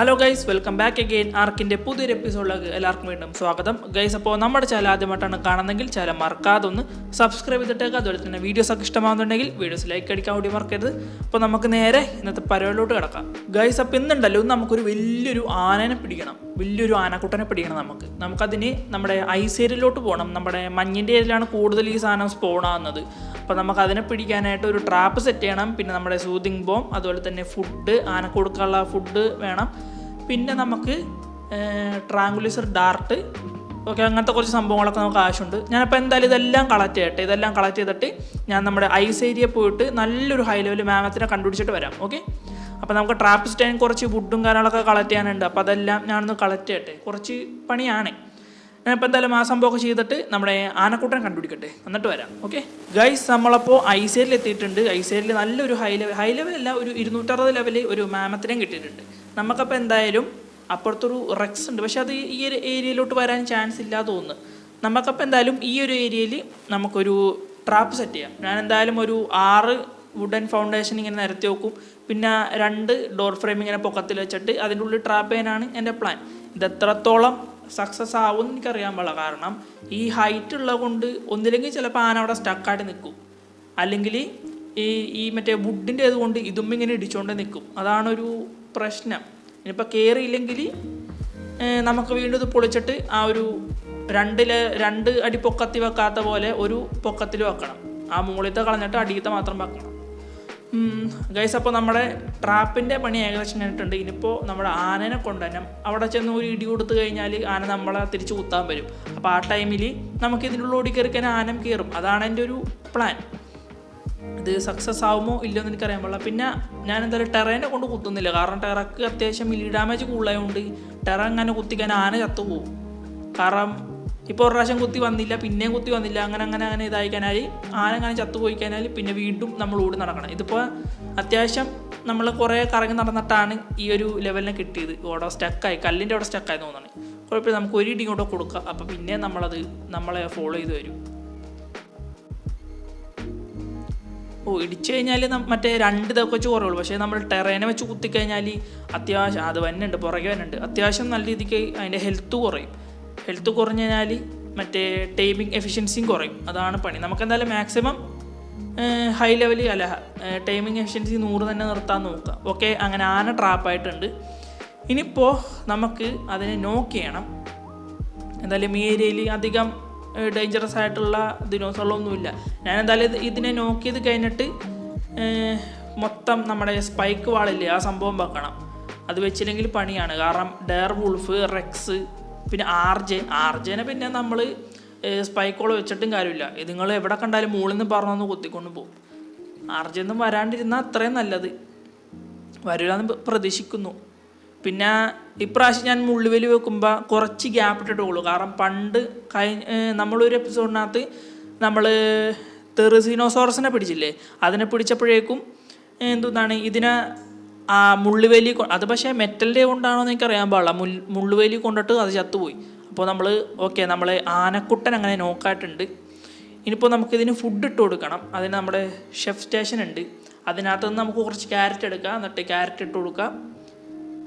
Hello guys, welcome back again. ആർക്കിൻ്റെ പുതിയൊരു എപ്പിസോഡിലേക്ക് എല്ലാവർക്കും വീണ്ടും സ്വാഗതം. ഗൈസ്, അപ്പോൾ നമ്മുടെ ചാനൽ ആദ്യമായിട്ടാണ് കാണുന്നതെങ്കിൽ ചാനൽ മറക്കാതെ ഒന്ന് സബ്സ്ക്രൈബ് ചെയ്തിട്ടേക്ക്. അതുപോലെ തന്നെ വീഡിയോസൊക്കെ ഇഷ്ടമാകുന്നുണ്ടെങ്കിൽ വീഡിയോസ് ലൈക്ക് അടിക്കാൻ വേണ്ടി മറക്കരുത്. അപ്പോൾ നമുക്ക് നേരെ ഇന്നത്തെ പരിപാടിയിലോട്ട് കിടക്കാം. ഗൈസ്, അപ്പോൾ ഇന്നുണ്ടല്ലോ നമുക്കൊരു വലിയൊരു ആനനെ പിടിക്കണം, വലിയൊരു ആനക്കുട്ടനെ പിടിക്കണം. നമുക്കതിന് നമ്മുടെ ഐസ് ഏരിയയിലോട്ട് പോകണം. നമ്മുടെ മഞ്ഞിൻ്റെ ഏരിയയിലാണ് കൂടുതൽ ഈ സാധനം സ്പോൺ ആകുന്നത്. അപ്പോൾ നമുക്കതിനെ പിടിക്കാനായിട്ട് ഒരു ട്രാപ്പ് സെറ്റ് ചെയ്യണം. പിന്നെ നമ്മുടെ സൂതിങ് ബോം, അതുപോലെ തന്നെ ഫുഡ്, ആനക്ക് കൊടുക്കാനുള്ള ഫുഡ് വേണം. പിന്നെ നമുക്ക് ട്രാങ്കുലൈസർ ഡാർട്ട്, ഓക്കെ, അങ്ങനത്തെ കുറച്ച് സംഭവങ്ങളൊക്കെ നമുക്ക് ആവശ്യമുണ്ട്. ഞാനപ്പോൾ എന്തായാലും ഇതെല്ലാം കളക്ട് ചെയ്തിട്ട് ഞാൻ നമ്മുടെ ഐസ് ഏരിയ പോയിട്ട് നല്ലൊരു ഹൈ ലെവൽ മാമത്തിനെ കണ്ടുപിടിച്ചിട്ട് വരാം. ഓക്കെ, അപ്പോൾ നമുക്ക് ട്രാപ്പ് സ്റ്റൈൻ കുറച്ച് വുഡും കാര്യങ്ങളൊക്കെ കളക്ട് ചെയ്യാനുണ്ട്. അപ്പോൾ അതെല്ലാം ഞാനൊന്ന് കളക്ട് ചെയ്യട്ടെ, കുറച്ച് പണിയാണ്. ഞാനിപ്പോൾ എന്തായാലും ആ സംഭവമൊക്കെ ചെയ്തിട്ട് നമ്മുടെ ആനക്കൂട്ടനെ കണ്ടുപിടിക്കട്ടെ, എന്നിട്ട് വരാം. ഓക്കെ ഗൈസ്, നമ്മളപ്പോൾ ഐസ് ഏരിയയിൽ എത്തിയിട്ടുണ്ട്. ഐസ് ഏരിയയിൽ നല്ലൊരു ഹൈ ലെവലല്ല, ഒരു 260 ലെവലിൽ ഒരു മാമത്തിനെയും കിട്ടിയിട്ടുണ്ട്. നമുക്കപ്പോൾ എന്തായാലും അപ്പുറത്തൊരു റെക്സ് ഉണ്ട്, പക്ഷെ അത് ഈ ഒരു ഏരിയയിലോട്ട് വരാൻ ചാൻസ് ഇല്ലാതെ തോന്നുന്നു. നമുക്കപ്പോൾ എന്തായാലും ഈ ഒരു ഏരിയയിൽ നമുക്കൊരു ട്രാപ്പ് സെറ്റ് ചെയ്യാം. ഞാൻ എന്തായാലും ഒരു 6 വുഡൻ ഫൗണ്ടേഷൻ ഇങ്ങനെ നിരത്തി വെക്കും. പിന്നെ 2 ഡോർ ഫ്രെയിം ഇങ്ങനെ പൊക്കത്തിൽ വെച്ചിട്ട് അതിൻ്റെ ഉള്ളിൽ ട്രാപ്പ് ചെയ്യാനാണ് എൻ്റെ പ്ലാൻ. ഇത് എത്രത്തോളം സക്സസ് ആവും എന്ന് എനിക്കറിയാൻ പാടില്ല. കാരണം ഈ ഹൈറ്റ് ഉള്ളത് കൊണ്ട് ഒന്നില്ലെങ്കിൽ ചിലപ്പോൾ ആന അവിടെ സ്റ്റക്കായിട്ട് നിൽക്കും, അല്ലെങ്കിൽ ഈ മറ്റേ വുഡിൻ്റെ അതുകൊണ്ട് ഇതും ഇങ്ങനെ ഇടിച്ചുകൊണ്ട് നിൽക്കും. അതാണൊരു പ്രശ്നം. ഇനിയിപ്പോൾ കയറിയില്ലെങ്കിൽ നമുക്ക് വീണ്ടും ഇത് പൊളിച്ചിട്ട് ആ ഒരു 2 അടി പൊക്കത്തി വെക്കാത്ത പോലെ ഒരു പൊക്കത്തിൽ വെക്കണം. ആ മുകളിലത്തെ കളഞ്ഞിട്ട് അടിയത്തെ മാത്രം വെക്കണം. ഗൈസ്, അപ്പോൾ നമ്മുടെ ട്രാപ്പിൻ്റെ പണി ഏകദേശം കഴിഞ്ഞിട്ടുണ്ട്. ഇനിയിപ്പോൾ നമ്മുടെ ആനനെ കൊണ്ടുവരണം. അവിടെ ചെന്ന് ഒരു ഇടി കൊടുത്തു കഴിഞ്ഞാൽ ആന നമ്മളെ തിരിച്ച് കുത്താൻ വരും. അപ്പോൾ ആ ടൈമിൽ നമുക്ക് ഇതിനുള്ള ഓടി കയറിക്കാൻ ആനം കയറും. അതാണ് എൻ്റെ ഒരു പ്ലാൻ. ഇത് സക്സസ് ആവുമോ ഇല്ലയോ എന്ന് എനിക്കറിയാൻ പാടില്ല. പിന്നെ ഞാൻ എന്തായാലും ടെറേനെ കൊണ്ട് കുത്തുന്നില്ല, കാരണം ടെറക്ക് അത്യാവശ്യം മിലി ഡാമേജ് കൂടുതലായതുകൊണ്ട് ടെറ അങ്ങനെ കുത്തിക്കാൻ ആന ചത്തുപോകും. കാരണം ഇപ്പോൾ ഒരു പ്രാവശ്യം കുത്തി വന്നില്ല, പിന്നെയും കുത്തി വന്നില്ല, അങ്ങനെ ഇതായി കഴിഞ്ഞാൽ ആന അങ്ങനെ ചത്തുപോയി കഴിഞ്ഞാൽ പിന്നെ വീണ്ടും നമ്മൾ ഓടി നടക്കണം. ഇതിപ്പോൾ അത്യാവശ്യം നമ്മൾ കുറേ കറങ്ങി നടന്നിട്ടാണ് ഈ ഒരു ലെവലിനെ കിട്ടിയത്. അവിടെ സ്റ്റക്കായി, കല്ലിൻ്റെ അവിടെ സ്റ്റക്കായി തോന്നുന്നത്. കുഴപ്പമില്ല, നമുക്ക് ഒരു ഇടി കൂടെ കൊടുക്കാം. അപ്പോൾ പിന്നെ നമ്മളെ ഫോളോ ചെയ്ത് വരും. ഇടിച്ചു കഴിഞ്ഞാൽ മറ്റേ 2 ഇതൊക്കെ വെച്ച് കുറവുള്ളൂ. പക്ഷേ നമ്മൾ ടെറേനെ വെച്ച് കുത്തിക്കഴിഞ്ഞാൽ അത്യാവശ്യം അത് വന്നുണ്ട്, പുറകെ വന്നുണ്ട്. അത്യാവശ്യം നല്ല രീതിക്ക് അതിൻ്റെ ഹെൽത്ത് കുറയും. ഹെൽത്ത് കുറഞ്ഞു കഴിഞ്ഞാൽ മറ്റേ ടൈമിങ് എഫിഷ്യൻസിയും കുറയും. അതാണ് പണി. നമുക്കെന്തായാലും മാക്സിമം ഹൈ ലെവൽ അല്ല, ടൈമിങ് എഫിഷ്യൻസി 100 തന്നെ നിർത്താൻ നോക്കുക. ഓക്കെ, അങ്ങനെ ആന ട്രാപ്പായിട്ടുണ്ട്. ഇനിയിപ്പോൾ നമുക്ക് അതിനെ നോക്ക് ചെയ്യണം. എന്തായാലും ഈ ഏരിയയിൽ അധികം ഡേഞ്ചറസ് ആയിട്ടുള്ള ദിനോസറുകളൊന്നുമില്ല. ഞാൻ എന്തായാലും ഇതിനെ നോക്ക് ചെയ്ത് കഴിഞ്ഞിട്ട് മൊത്തം നമ്മുടെ സ്പൈക്ക് വാളില്ലേ, ആ സംഭവം വെക്കണം. അത് വെച്ചില്ലെങ്കിൽ പണിയാണ്. കാരണം ഡെയർ വുൾഫ്, റെക്സ്, പിന്നെ ആർജേനെ പിന്നെ നമ്മൾ സ്പൈക്കോൾ വെച്ചിട്ടും കാര്യമില്ല. ഇത് നിങ്ങൾ എവിടെ കണ്ടാലും മുകളിൽ നിന്ന് പറഞ്ഞൊന്ന് കുത്തിക്കൊണ്ട് പോകും. ആർജെന്നും വരാണ്ടിരുന്നാൽ അത്രയും നല്ലത്. വരില്ലാന്ന് പ്രതീക്ഷിക്കുന്നു. പിന്നെ ഇപ്രാവശ്യം ഞാൻ മുള്ളുവേലി വെക്കുമ്പോൾ കുറച്ച് ഗ്യാപ്പ് ഇട്ടിട്ടുള്ളൂ. കാരണം പണ്ട് നമ്മളൊരു എപ്പിസോഡിനകത്ത് നമ്മൾ തെറിസിനോസോറസിനെ പിടിച്ചില്ലേ, അതിനെ പിടിച്ചപ്പോഴേക്കും എന്താണ് ഇതിനെ മുള്ളുവേലി, അത് പക്ഷേ മെറ്റലിൻ്റെ കൊണ്ടാണോ എന്ന് എനിക്കറിയാൻ പാടില്ല, മുള്ളുവേലി കൊണ്ടിട്ട് അത് ചത്തുപോയി. അപ്പോൾ നമ്മൾ ആനക്കുട്ടൻ അങ്ങനെ നോക്കായിട്ടുണ്ട്. ഇനിയിപ്പോൾ നമുക്കിതിന് ഫുഡ് ഇട്ട് കൊടുക്കണം. അതിന് നമ്മുടെ ഷെഫ് സ്റ്റേഷൻ ഉണ്ട്. അതിനകത്ത് നിന്ന് നമുക്ക് കുറച്ച് ക്യാരറ്റ് എടുക്കാം, എന്നിട്ട് ക്യാരറ്റ് ഇട്ട് കൊടുക്കാം.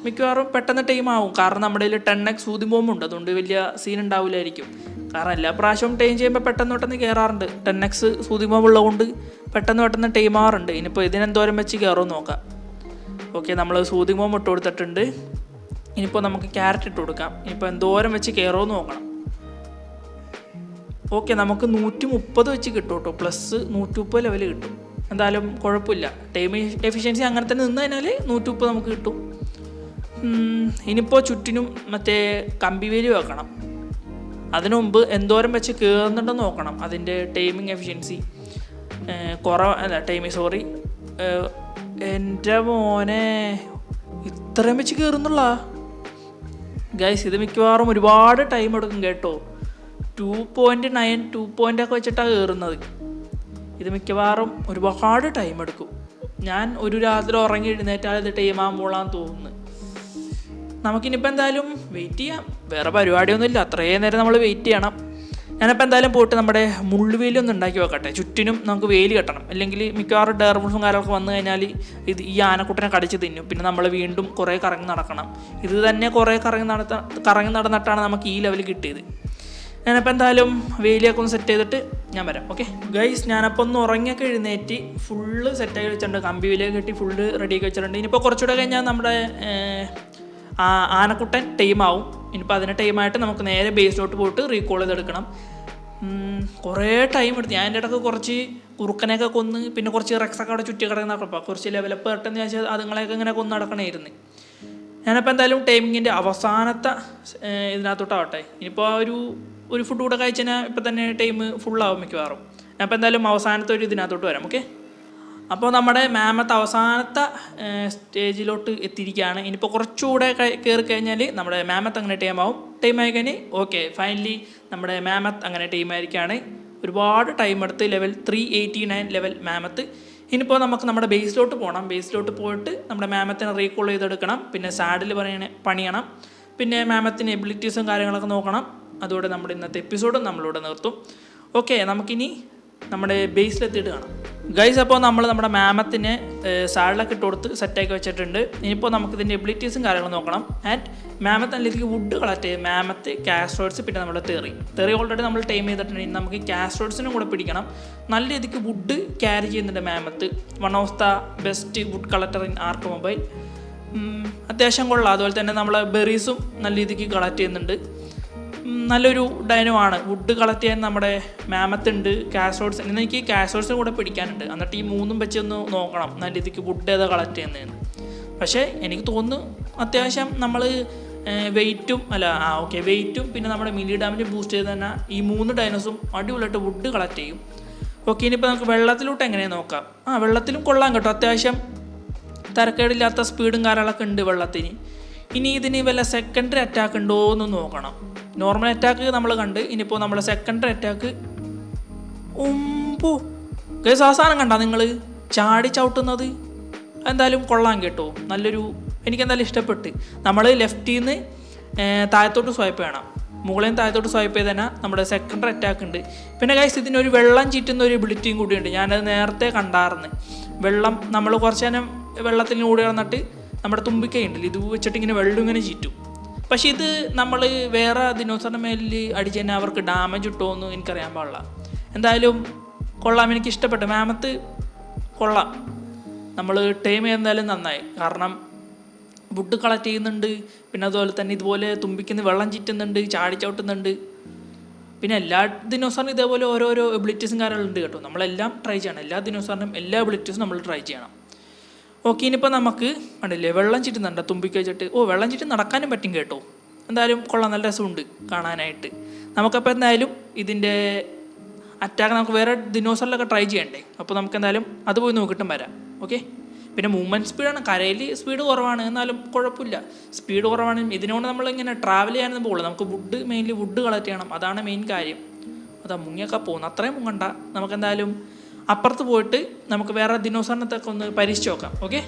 മിക്കവാറും പെട്ടെന്ന് ടൈം ആവും, കാരണം നമ്മുടെ കയ്യിൽ 10x സൂതി ബോംബുണ്ട്. അതുകൊണ്ട് വലിയ സീൻ ഉണ്ടാവില്ലായിരിക്കും. കാരണം എല്ലാ പ്രാവശ്യവും ടൈം ചെയ്യുമ്പോൾ പെട്ടെന്ന് കയറാറുണ്ട്. 10x സൂതി ബോംബ് ഉള്ളതുകൊണ്ട് പെട്ടെന്ന് ടൈം ആവാറുണ്ട്. ഇനിയിപ്പോൾ ഇതിനെന്തോരം വെച്ച് കയറുമെന്ന് നോക്കാം. ഓക്കെ, നമ്മൾ സൂതി ബോംബ് ഇട്ട് കൊടുത്തിട്ടുണ്ട്. ഇനിയിപ്പോൾ നമുക്ക് ക്യാരറ്റ് ഇട്ട് കൊടുക്കാം. ഇനിയിപ്പോൾ എന്തോരം വെച്ച് കയറുമെന്ന് നോക്കണം. ഓക്കെ, നമുക്ക് 130 വെച്ച് കിട്ടും കേട്ടോ, പ്ലസ് 130 ലെവൽ കിട്ടും. എന്തായാലും കുഴപ്പമില്ല. ടൈം എഫിഷ്യൻസി അങ്ങനെ തന്നെ നിന്ന് കഴിഞ്ഞാൽ 130 നമുക്ക് കിട്ടും. ഇനിയിപ്പോൾ ചുറ്റിനും മറ്റേ കമ്പിവേലി വെക്കണം. അതിനു മുമ്പ് എന്തോരം വെച്ച് കയറുന്നുണ്ടെന്ന് നോക്കണം. അതിൻ്റെ ടൈമിങ് എഫിഷ്യൻസി എൻ്റെ മോനെ ഇത്രയും വെച്ച് കയറുന്നുള്ള ഗൈസ്. ഇത് മിക്കവാറും ഒരുപാട് ടൈം എടുക്കും കേട്ടോ. 2.9 2 ഒക്കെ വെച്ചിട്ടാണ് കയറുന്നത്. ഇത് മിക്കവാറും ഒരുപാട് ടൈം എടുക്കും. ഞാൻ ഒരു രാത്രി ഉറങ്ങി എഴുന്നേറ്റാൽ ഇത് ടൈം ആകുമ്പോഴാന്ന് തോന്നുന്നു. നമുക്കിനിപ്പോൾ എന്തായാലും വെയിറ്റ് ചെയ്യാം. വേറെ പരിപാടിയൊന്നുമില്ല, അത്രയും നേരം നമ്മൾ വെയിറ്റ് ചെയ്യണം. ഞാനപ്പോൾ എന്തായാലും പോയിട്ട് നമ്മുടെ മുള്ളുവേലി ഒന്ന് ഉണ്ടാക്കി വെക്കട്ടെ. ചുറ്റിനും നമുക്ക് വേലി കെട്ടണം, അല്ലെങ്കിൽ മിക്കവാറും ഡെയർവുൾഫും കാര്യങ്ങളൊക്കെ വന്നു കഴിഞ്ഞാൽ ഈ ആനക്കുട്ടനെ കടിച്ച് തിന്നും. പിന്നെ നമ്മൾ വീണ്ടും കുറേ കറങ്ങി നടക്കണം. ഇത് തന്നെ കുറേ കറങ്ങി നടന്നിട്ടാണ് നമുക്ക് ഈ ലെവൽ കിട്ടിയത്. ഞാനപ്പോൾ എന്തായാലും വേലിയൊക്കെ ഒന്ന് സെറ്റ് ചെയ്തിട്ട് ഞാൻ വരാം. ഓക്കെ ഗൈസ്, ഞാനപ്പോൾ ഒന്ന് ഉറങ്ങിയൊക്കെ എഴുന്നേറ്റ് ഫുള്ള് സെറ്റാക്കി വെച്ചിട്ടുണ്ട്. കമ്പി വേലിയൊക്കെ കെട്ടി ഫുള്ള് റെഡിയാക്കി വെച്ചിട്ടുണ്ട്. ഇനിയിപ്പോൾ കുറച്ചുകൂടെ കഴിഞ്ഞാൽ നമ്മുടെ ആനക്കുട്ടൻ ടൈമാവും. ഇനിയിപ്പോൾ അതിന് ടൈമായിട്ട് നമുക്ക് നേരെ ബേസിലോട്ട് പോയിട്ട് റീകോൾ ചെയ്തെടുക്കണം. കുറേ ടൈം എടുത്തു. ഞാൻ എൻ്റെ ഇടയ്ക്ക് കുറച്ച് കുറുക്കനെയൊക്കെ കൊന്ന്, പിന്നെ കുറച്ച് റെക്സൊക്കെ അവിടെ ചുറ്റി കിടക്കുന്നപ്പോൾ കുറച്ച് ലെവലപ്പ് ഇട്ടെന്ന് വെച്ചാൽ അതുങ്ങളെയൊക്കെ ഇങ്ങനെ കൊന്ന് നടക്കണമായിരുന്നു. ഞാനപ്പോൾ എന്തായാലും ടൈമിങ്ങിൻ്റെ അവസാനത്തെ ഇതിനകത്തോട്ടാവട്ടെ. ഇനിയിപ്പോൾ ഒരു ഫുഡ് കൂടെ കഴിച്ചാൽ ഇപ്പം തന്നെ ടൈം ഫുള്ളാവും മിക്കവാറും. ഞാനിപ്പോൾ എന്തായാലും അവസാനത്തെ ഒരു ഇതിനകത്തോട്ട് വരാം. ഓക്കെ, അപ്പോൾ നമ്മുടെ മാമത്ത് അവസാനത്തെ സ്റ്റേജിലോട്ട് എത്തിയിരിക്കുകയാണ്. ഇനിയിപ്പോൾ കുറച്ചുകൂടെ കയറി കഴിഞ്ഞാൽ നമ്മുടെ മാമത്ത് അങ്ങനെ ടൈമായി കഴിഞ്ഞ് ഓക്കെ ഫൈനലി നമ്മുടെ മാമത്ത് അങ്ങനെ ടൈമായിരിക്കുകയാണ്. ഒരുപാട് ടൈം എടുത്ത് ലെവൽ 389 ലെവൽ മാമത്ത്. ഇനിയിപ്പോൾ നമുക്ക് നമ്മുടെ ബേസിലോട്ട് പോകണം. ബേസിലോട്ട് പോയിട്ട് നമ്മുടെ മാമത്തിനെ റീകോൾ ചെയ്തെടുക്കണം. പിന്നെ സാഡിൽ പണിയണം. പിന്നെ മാമത്തിന് എബിലിറ്റീസും കാര്യങ്ങളൊക്കെ നോക്കണം. അതോടെ നമ്മുടെ ഇന്നത്തെ എപ്പിസോഡ് നമ്മളിവിടെ നിർത്തും. ഓക്കെ, നമുക്കിനി നമ്മുടെ ബേസിലെത്തിയിട്ട് കാണാം ഗൈസ്. അപ്പോൾ നമ്മൾ നമ്മുടെ മാമത്തിനെ സാഡിലൊക്കെ ഇട്ട് കൊടുത്ത് സെറ്റാക്കി വെച്ചിട്ടുണ്ട്. ഇനിയിപ്പോൾ നമുക്കിതിൻ്റെ എബിലിറ്റീസും കാര്യങ്ങളും നോക്കണം. ആൻഡ് മാമത്ത് അല്ലെങ്കിൽ വുഡ് കളക്ട് ചെയ്യും. മാമത്ത് കാസ്ട്രോയിഡ്സ്, പിന്നെ നമ്മുടെ തെറി ഓൾറെഡി നമ്മൾ ടൈം ചെയ്തിട്ടുണ്ട്. നമുക്ക് കാസ്ട്രോയിഡ്സിനും കൂടെ പിടിക്കണം. നല്ല രീതിക്ക് വുഡ് ക്യാരി ചെയ്യുന്നുണ്ട് mammoth. One of the best wood collector in ARK mobile. അത്യാവശ്യം കൊള്ളാം. അതുപോലെ തന്നെ നമ്മൾ ബെറീസും നല്ല രീതിക്ക് കളക്ട് ചെയ്യുന്നുണ്ട്. നല്ലൊരു ഡൈനോ ആണ്. വുഡ് കളക്ട് ചെയ്യാൻ നമ്മുടെ മാമത്തുണ്ട്, കാസ്ട്രോയിഡ്സ്. ഇന്ന് എനിക്ക് കാസ്ട്രോയിഡ്സിനും കൂടെ പിടിക്കാനുണ്ട്. എന്നിട്ട് ഈ മൂന്നും വെച്ച് ഒന്ന് നോക്കണം നല്ല രീതിക്ക് വുഡ് ഏതാ കളക്ട് ചെയ്യുന്നതെന്ന്. പക്ഷേ എനിക്ക് തോന്നുന്നു അത്യാവശ്യം നമ്മൾ വെയിറ്റും വെയിറ്റും പിന്നെ നമ്മുടെ മിലി ഡാമേജ് ബൂസ്റ്റ് ചെയ്ത് തന്നെ ഈ 3 ഡൈനോസും അടിപൊളിയായിട്ട് വുഡ് കളക്ട് ചെയ്യും. ഓക്കെ, ഇനിയിപ്പോൾ നമുക്ക് വെള്ളത്തിലോട്ട് എങ്ങനെയാണ് നോക്കാം. വെള്ളത്തിലും കൊള്ളാം കേട്ടോ. അത്യാവശ്യം തരക്കേടില്ലാത്ത സ്പീഡും കാര്യങ്ങളൊക്കെ ഉണ്ട് വെള്ളത്തിന്. ഇനി ഇതിന് വല്ല സെക്കൻഡറി അറ്റാക്ക് ഉണ്ടോ എന്ന് നോക്കണം. നോർമൽ അറ്റാക്ക് നമ്മൾ കണ്ട്. ഇനിയിപ്പോൾ നമ്മൾ സെക്കൻഡറി അറ്റാക്ക് കേസ് അവസാനം കണ്ടാ നിങ്ങൾ ചാടി ചവിട്ടുന്നത് എന്തായാലും കൊള്ളാൻ കേട്ടോ. എനിക്കെന്തായാലും ഇഷ്ടപ്പെട്ട്. നമ്മൾ ലെഫ്റ്റിൽ നിന്ന് താഴത്തോട്ട് സ്വൈപ്പ് ചെയ്യണം. മുകളിൽ നിന്ന് താഴത്തോട്ട് സ്വൈപ്പ് ചെയ്ത് തന്നെ നമ്മുടെ സെക്കൻഡറി അറ്റാക്ക് ഉണ്ട്. പിന്നെ ഗൈസ് ഇതിനൊരു വെള്ളം ചീറ്റുന്ന ഒരു എബിലിറ്റിയും കൂടിയുണ്ട്. ഞാനത് നേരത്തെ കണ്ടായിരുന്നു. വെള്ളം നമ്മൾ കുറച്ച് നേരം വെള്ളത്തിൽ കൂടി വന്നിട്ട് നമ്മുടെ തുമ്പിക്കൈയുണ്ടല്ലോ, ഇത് വെച്ചിട്ട് ഇങ്ങനെ വെള്ളം ഇങ്ങനെ ചീറ്റും. പക്ഷേ ഇത് നമ്മൾ വേറെ ദിനോസറിൻ്റെ മേലിൽ അടിച്ച് തന്നെ അവർക്ക് ഡാമേജ് കിട്ടുമോയെന്ന് എനിക്കറിയാൻ പാടില്ല. എന്തായാലും കൊള്ളാം, എനിക്ക് ഇഷ്ടപ്പെട്ടു. മാമത്ത് കൊള്ളാം. നമ്മൾ ടൈം എന്തായാലും നന്നായി. കാരണം വുഡ് കളക്ട് ചെയ്യുന്നുണ്ട്. പിന്നെ അതുപോലെ തന്നെ ഇതുപോലെ തുമ്പിക്കുന്ന വെള്ളം ചീറ്റുന്നുണ്ട്, ചാടി ചവിട്ടുന്നുണ്ട്. പിന്നെ എല്ലാ ദിനോസറിനും ഇതേപോലെ ഓരോരോ എബിലിറ്റീസും കാര്യങ്ങളുണ്ട് കേട്ടോ. നമ്മളെല്ലാം ട്രൈ ചെയ്യണം. എല്ലാ ദിനോസറിനും എല്ലാ എബിലിറ്റീസും നമ്മൾ ട്രൈ ചെയ്യണം. ഓക്കെ, ഇനിയിപ്പോൾ നമുക്ക് കണ്ടില്ലേ വെള്ളം ചുറ്റുന്നുണ്ട് തുമ്പിക്ക് വെച്ചിട്ട്. വെള്ളം ചുറ്റി നടക്കാനും പറ്റും കേട്ടോ. എന്തായാലും കൊള്ളാം, നല്ല രസമുണ്ട് കാണാനായിട്ട്. നമുക്കപ്പോൾ എന്തായാലും ഇതിൻ്റെ അറ്റാക്ക് നമുക്ക് വേറെ ദിനോസറിലൊക്കെ ട്രൈ ചെയ്യണ്ടേ. അപ്പോൾ നമുക്ക് എന്തായാലും അത് പോയി നോക്കിയിട്ടും വരാം. ഓക്കെ, പിന്നെ മൂവ്മെൻറ്റ് സ്പീഡാണ്. കരയിൽ സ്പീഡ് കുറവാണ്, എന്നാലും കുഴപ്പമില്ല. സ്പീഡ് കുറവാണ്. ഇതിനോട് നമ്മളിങ്ങനെ ട്രാവൽ ചെയ്യാനൊന്നും പോകുള്ളൂ. നമുക്ക് മെയിൻലി വുഡ് കളക്ട് ചെയ്യണം. അതാണ് മെയിൻ കാര്യം. അതാ മുങ്ങിയൊക്കെ പോകുന്നു. അത്രയും മുങ്ങണ്ട. നമുക്കെന്തായാലും അപ്പുറത്ത് പോയിട്ട് നമുക്ക് വേറെ ദിനോസറിനത്തൊക്കെ ഒന്ന് പരീക്ഷിച്ച് നോക്കാം. ഓക്കെ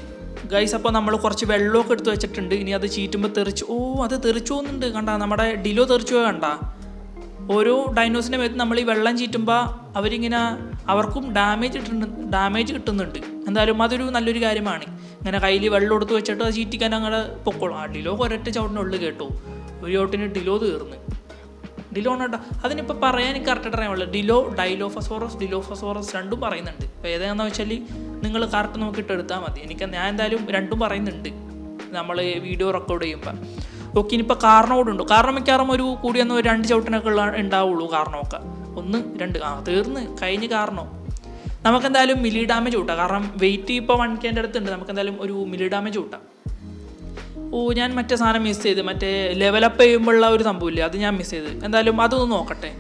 ഗൈസ്, അപ്പോൾ നമ്മൾ കുറച്ച് വെള്ളമൊക്കെ എടുത്ത് വെച്ചിട്ടുണ്ട്. ഇനി അത് ചീറ്റുമ്പോൾ അത് തെറിച്ചു പോകുന്നുണ്ട്. കണ്ടാ നമ്മുടെ ഡിലോ തെറിച്ചു പോയാൽ കണ്ടാ. ഓരോ ഡൈനോസിൻ്റെ മേത്ത് നമ്മൾ ഈ വെള്ളം ചീറ്റുമ്പോൾ അവർക്കും ഡാമേജ് കിട്ടുന്നുണ്ട്. എന്തായാലും അതൊരു നല്ലൊരു കാര്യമാണ്. ഇങ്ങനെ കയ്യിൽ വെള്ളം എടുത്ത് വെച്ചിട്ട് അത് ചീറ്റിക്കാൻ അങ്ങനെ പൊക്കോളും. ഡിലോ ഒരൊറ്റ ചവിട്ടിനുള്ളിൽ കേട്ടോ. ഒരു ചവിട്ടിന് ഡിലോ തീർന്ന്. ഡിലോണോട്ടാ അതിനിപ്പോൾ പറയാൻ എനിക്ക് കറക്റ്റ് അറിയാമുള്ളൂ. ഡിലോഫസോറസ് രണ്ടും പറയുന്നുണ്ട്. അപ്പോൾ ഏതാണെന്ന് വെച്ചാൽ നിങ്ങൾ കറക്റ്റ് നോക്കിയിട്ട് എടുത്താൽ മതി. ഞാൻ എന്തായാലും രണ്ടും പറയുന്നുണ്ട് നമ്മൾ വീഡിയോ റെക്കോർഡ് ചെയ്യുമ്പോൾ. ഓക്കെ, ഇനിയിപ്പോൾ കാരണോടുണ്ടോ? കാരണം മിക്കവാറും ഒരു കൂടിയൊന്നും 2 ചവിട്ടിനൊക്കെ ഉണ്ടാവുള്ളൂ. കാരണമൊക്കെ 1 2 തീർന്ന് കഴിഞ്ഞ്. കാരണം നമുക്കെന്തായാലും മിലി ഡാമേജ് കൂട്ടാം. കാരണം വെയിറ്റ് ഇപ്പോൾ 1K അടുത്തുണ്ട്. നമുക്കെന്തായാലും ഒരു മിലി ഡാമേജ് കൂട്ടാം. ഞാൻ മറ്റേ സാധനം മിസ് ചെയ്ത്, മറ്റേ ലെവലപ്പ് ചെയ്യുമ്പോഴുള്ള ഒരു സംഭവമില്ലേ, അത് ഞാൻ മിസ് ചെയ്ത്. എന്തായാലും അതൊന്ന് നോക്കട്ടെ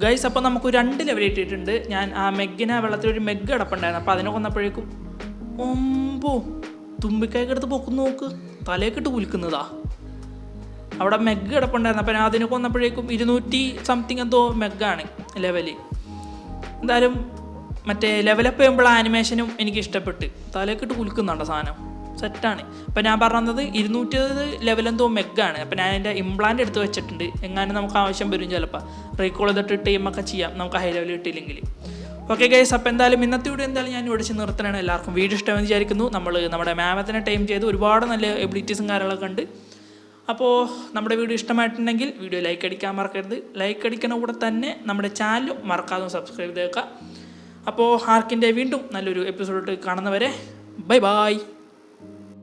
ഗൈസ്. അപ്പോൾ നമുക്ക് 2 ലെവൽ ഇട്ടിട്ടുണ്ട്. ഞാൻ ആ മെഗ്ഗിനെ വെള്ളത്തിലൊരു മെഗ്ഗ് കിടപ്പുണ്ടായിരുന്നു. അപ്പോൾ അതിനെ കൊന്നപ്പോഴേക്കും തുമ്പിക്കായ്ക്ക് എടുത്ത് പൊക്കുന്നു നോക്ക്. തലയൊക്കെ കുലിക്കുന്നതാ. അവിടെ മെഗ്ഗ് കിടപ്പുണ്ടായിരുന്നു. അപ്പോൾ ഞാൻ അതിനെ കൊന്നപ്പോഴേക്കും 200 സംതിങ് എന്തോ മെഗ്ഗാണ് ലെവല്. എന്തായാലും മറ്റേ ലെവലപ്പ് ചെയ്യുമ്പോൾ ആനിമേഷനും എനിക്ക് ഇഷ്ടപ്പെട്ട്. തലയൊക്കെ കുലിക്കുന്നുണ്ടോ സാധനം. സെറ്റാണ്. അപ്പോൾ ഞാൻ പറഞ്ഞത് 220 ലെവലെന്തോ മെഗ്ഗാണ്. അപ്പോൾ ഞാൻ എൻ്റെ ഇംപ്ലാൻ്റ് എടുത്ത് വെച്ചിട്ടുണ്ട്. എങ്ങാനും നമുക്ക് ആവശ്യം വരും ചിലപ്പോൾ. റീകോൾ ചെയ്തിട്ട് ടീമൊക്കെ ചെയ്യാം നമുക്ക് ഹൈ ലെവൽ കിട്ടിയില്ലെങ്കിൽ. ഓക്കെ ഗൈസ്, അപ്പോൾ എന്തായാലും ഇന്നത്തെ വീഡിയോ എന്തായാലും ഞാൻ ഇവിടെ വെച്ച് നിർത്തണമാണ്. എല്ലാവർക്കും വീഡിയോ ഇഷ്ടമെന്ന് വിചാരിക്കുന്നു. നമ്മുടെ മാമത്തിനെ ടൈം ചെയ്ത് ഒരുപാട് നല്ല എബിലിറ്റീസും കാര്യങ്ങളൊക്കെ ഉണ്ട്. അപ്പോൾ നമ്മുടെ വീഡിയോ ഇഷ്ടമായിട്ടുണ്ടെങ്കിൽ വീഡിയോ ലൈക്ക് അടിക്കാൻ മറക്കരുത്. ലൈക്ക് അടിക്കുന്ന കൂടെ തന്നെ നമ്മുടെ ചാനലും മറക്കാതെ സബ്സ്ക്രൈബ് ചെയ്തേക്കുക. അപ്പോൾ ആർക്കിൻ്റെ വീണ്ടും നല്ലൊരു എപ്പിസോഡ് കാണുന്നവരെ ബൈ ബൈ.